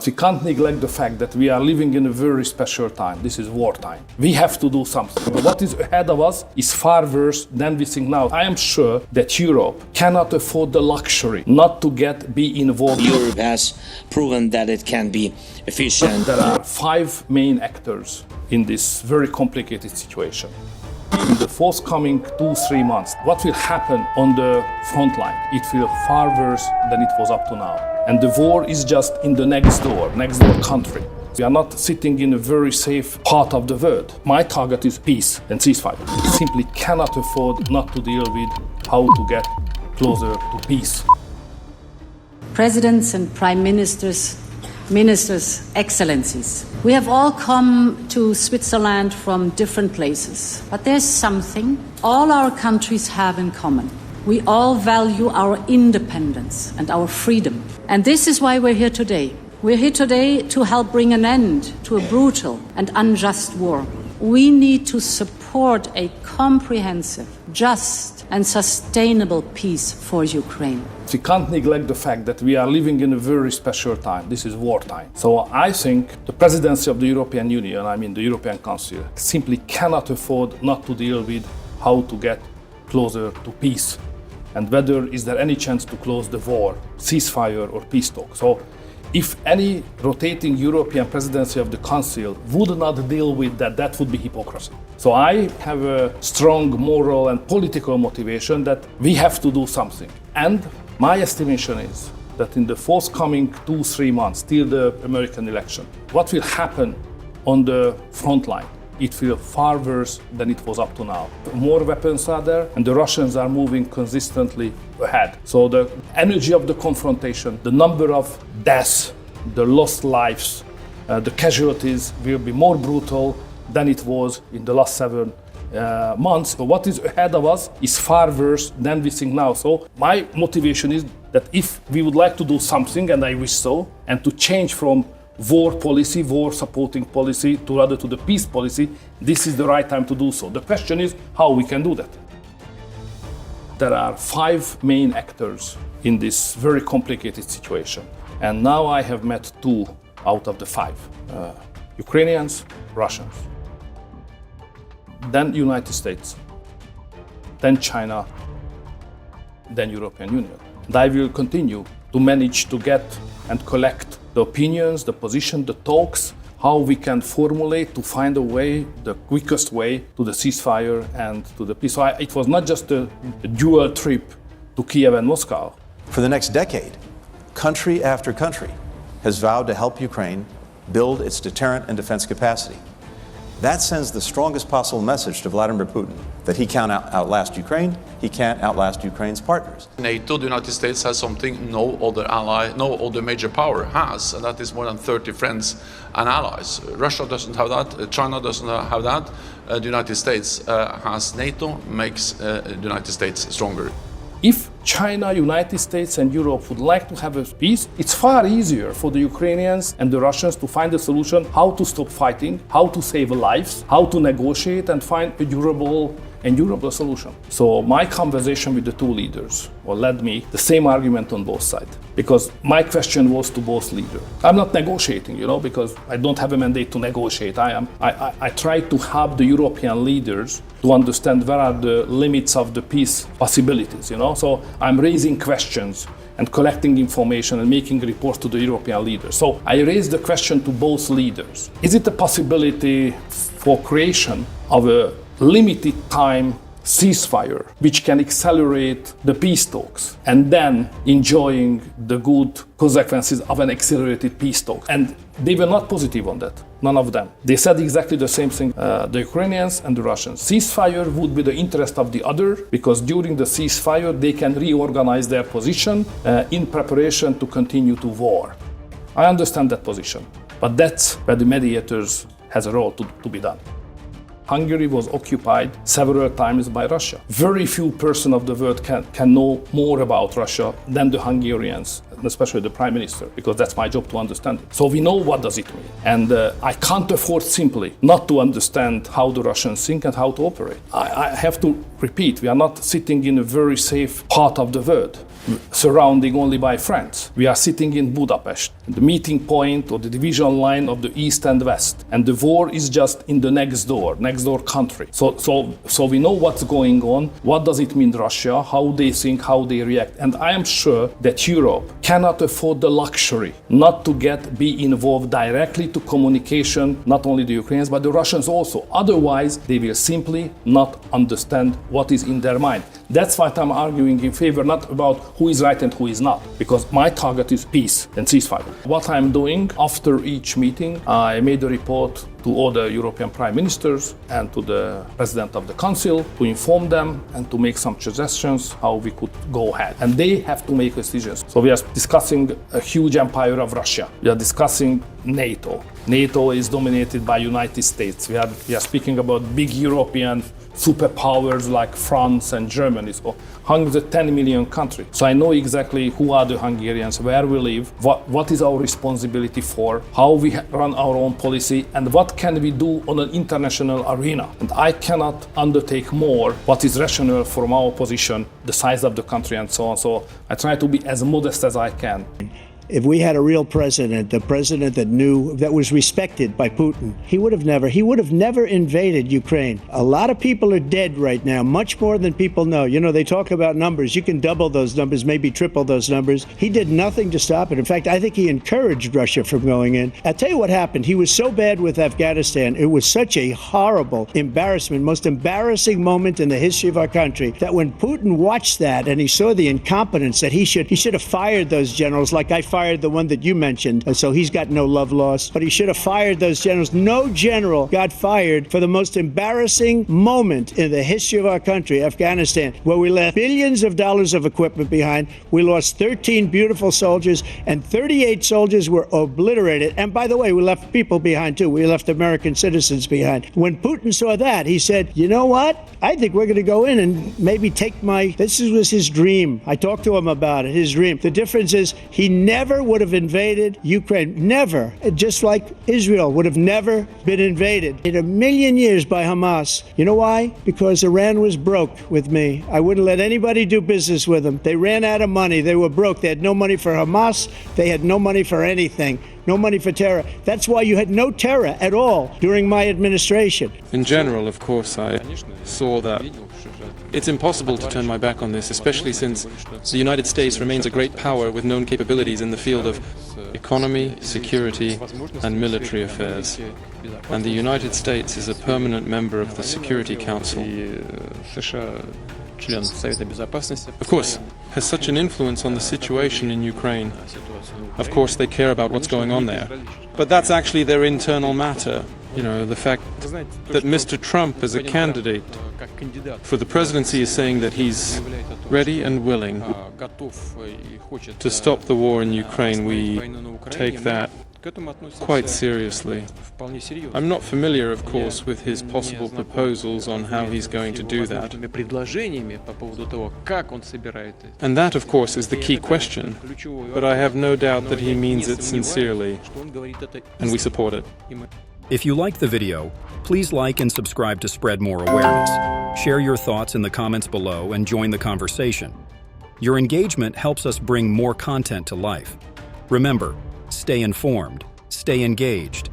We can't neglect the fact that we are living in a very special time. This is wartime. We have to do something. But what is ahead of us is far worse than we think now. I am sure that Europe cannot afford the luxury not to be involved. Europe has proven that it can be efficient. There are 5 main actors in this very complicated situation. In the forthcoming 2-3 months, what will happen on the front line? It will be far worse than it was up to now. And the war is just in the next door country. We are not sitting in a very safe part of the world. My target is peace and ceasefire. We simply cannot afford not to deal with how to get closer to peace. Presidents and prime ministers, excellencies, we have all come to Switzerland from different places, but there's something all our countries have in common. We all value our independence and our freedom. And this is why we're here today. We're here today to help bring an end to a brutal and unjust war. We need to support a comprehensive, just and sustainable peace for Ukraine. We can't neglect the fact that we are living in a very special time. This is wartime. So I think the presidency of the European Union, the European Council, simply cannot afford not to deal with how to get closer to peace and whether is there any chance to close the war, ceasefire or peace talk. So if any rotating European presidency of the Council would not deal with that, that would be hypocrisy. So I have a strong moral and political motivation that we have to do something. And my estimation is that in the forthcoming 2-3 months, till the American election, what will happen on the front line? It will be far worse than it was up to now. More weapons are there, and the Russians are moving consistently ahead. So the energy of the confrontation, the number of deaths, the lost lives, the casualties will be more brutal than it was in the last 7 months. So what is ahead of us is far worse than we think now. So my motivation is that if we would like to do something, and I wish so, and to change from war policy, war supporting policy, to rather to the peace policy, this is the right time to do so. The question is how we can do that. There are 5 main actors in this very complicated situation. And now I have met 2 out of the 5. Ukrainians, Russians. Then United States. Then China. Then European Union. And I will continue to manage to get and collect the opinions, the position, the talks, how we can formulate to find a way, the quickest way to the ceasefire and to the peace. So it was not just a dual trip to Kiev and Moscow. For the next decade, country after country has vowed to help Ukraine build its deterrent and defense capacity. That sends the strongest possible message to Vladimir Putin that he can't outlast Ukraine, he can't outlast Ukraine's partners. NATO, the United States, has something no other ally, no other major power has, and that is more than 30 friends and allies. Russia doesn't have that, China doesn't have that. The United States has NATO, makes the United States stronger. If China, United States and Europe would like to have a peace, it's far easier for the Ukrainians and the Russians to find a solution how to stop fighting, how to save lives, how to negotiate and find a durable solution. So my conversation with the 2 leaders led me the same argument on both sides. Because my question was to both leaders. I'm not negotiating, because I don't have a mandate to negotiate. I try to help the European leaders to understand where are the limits of the peace possibilities, So I'm raising questions and collecting information and making reports to the European leaders. So I raised the question to both leaders. Is it a possibility for creation of a limited time ceasefire, which can accelerate the peace talks, and then enjoying the good consequences of an accelerated peace talk? And they were not positive on that, none of them. They said exactly the same thing, the Ukrainians and the Russians. Ceasefire would be the interest of the other, because during the ceasefire they can reorganize their position in preparation to continue to war. I understand that position, but that's where the mediators has a role to be done. Hungary was occupied several times by Russia. Very few persons of the world can know more about Russia than the Hungarians, especially the Prime Minister, because that's my job to understand it. So we know what does it mean. And I can't afford simply not to understand how the Russians think and how to operate. I have to repeat, we are not sitting in a very safe part of the world. surrounding only by friends. We are sitting in Budapest, the meeting point or the division line of the East and West, and the war is just in the next door country. So we know what's going on. What does it mean, Russia? How they think, how they react. And I am sure that Europe cannot afford the luxury not to be involved directly to communication, not only the Ukrainians, but the Russians also. Otherwise, they will simply not understand what is in their mind. That's why I'm arguing in favor, not about who is right and who is not, because my target is peace and ceasefire. What I'm doing after each meeting, I made a report to all the European prime ministers and to the president of the council to inform them and to make some suggestions how we could go ahead. And they have to make decisions. So we are discussing a huge empire of Russia. We are discussing NATO. NATO is dominated by United States. We are speaking about big European superpowers like France and Germany. So Hungary is a 10 million country. So I know exactly who are the Hungarians, where we live, what is our responsibility for, how we run our own policy, and what can we do on an international arena. And I cannot undertake more what is rational from our position, the size of the country and so on. So I try to be as modest as I can. If we had a real president, a president that knew, that was respected by Putin, he would have never invaded Ukraine. A lot of people are dead right now, much more than people know. You know, they talk about numbers. You can double those numbers, maybe triple those numbers. He did nothing to stop it. In fact, I think he encouraged Russia from going in. I'll tell you what happened. He was so bad with Afghanistan. It was such a horrible embarrassment, most embarrassing moment in the history of our country, that when Putin watched that and he saw the incompetence, that he should have fired those generals like I fired the one that you mentioned, and so he's got no love lost, but he should have fired those generals. No general got fired for the most embarrassing moment in the history of our country, Afghanistan, where we left billions of dollars of equipment behind. We lost 13 beautiful soldiers, and 38 soldiers were obliterated. And by the way, we left people behind too. We left American citizens behind. When Putin saw that, he said, you know what? I think we're going to go in and maybe take this was his dream. I talked to him about it, his dream. The difference is he never would have invaded Ukraine. Never. Just like Israel would have never been invaded in a million years by Hamas. You know why? Because Iran was broke with me. I wouldn't let anybody do business with them. They ran out of money. They were broke. They had no money for Hamas. They had no money for anything. No money for terror. That's why you had no terror at all during my administration. In general, of course, I saw that it's impossible to turn my back on this, especially since the United States remains a great power with known capabilities in the field of economy, security, and military affairs. And the United States is a permanent member of the Security Council. Of course, has such an influence on the situation in Ukraine. Of course, they care about what's going on there. But that's actually their internal matter. You know, the fact that Mr. Trump as a candidate for the presidency is saying that he's ready and willing to stop the war in Ukraine, we take that quite seriously. I'm not familiar, of course, with his possible proposals on how he's going to do that. And that, of course, is the key question. But I have no doubt that he means it sincerely, and we support it. If you liked the video, please like and subscribe to spread more awareness. Share your thoughts in the comments below and join the conversation. Your engagement helps us bring more content to life. Remember, stay informed, stay engaged,